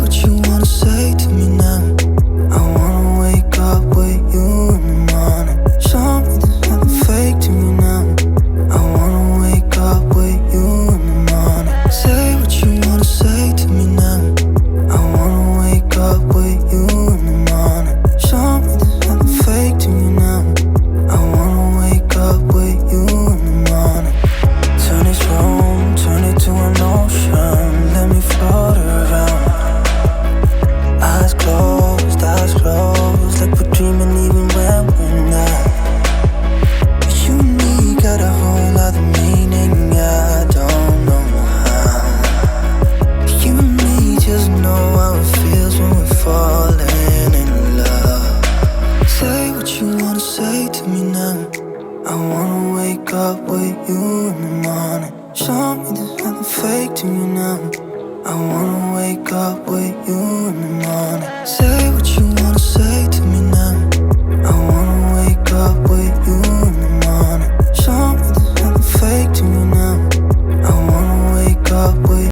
what you wanna say to me now. I wanna wake up with you in the morning. Show me there's nothing fake to me now. I wanna wake up with you in the morning. Say what you wanna say to me now. I wanna wake up with you in the morning. Show me there's nothing fake to me now. I wanna wake up with you in the morning. Turn this room, turn it to an ocean. Let me float around. Eyes closed, like we're dreaming even when we're not. You and me got a whole other meaning, I don't know how. You and me just know how it feels when we're falling in love. Say what you wanna say to me now. I wanna wake up with you in the morning. Show me there's nothing fake to me now. I wanna wake up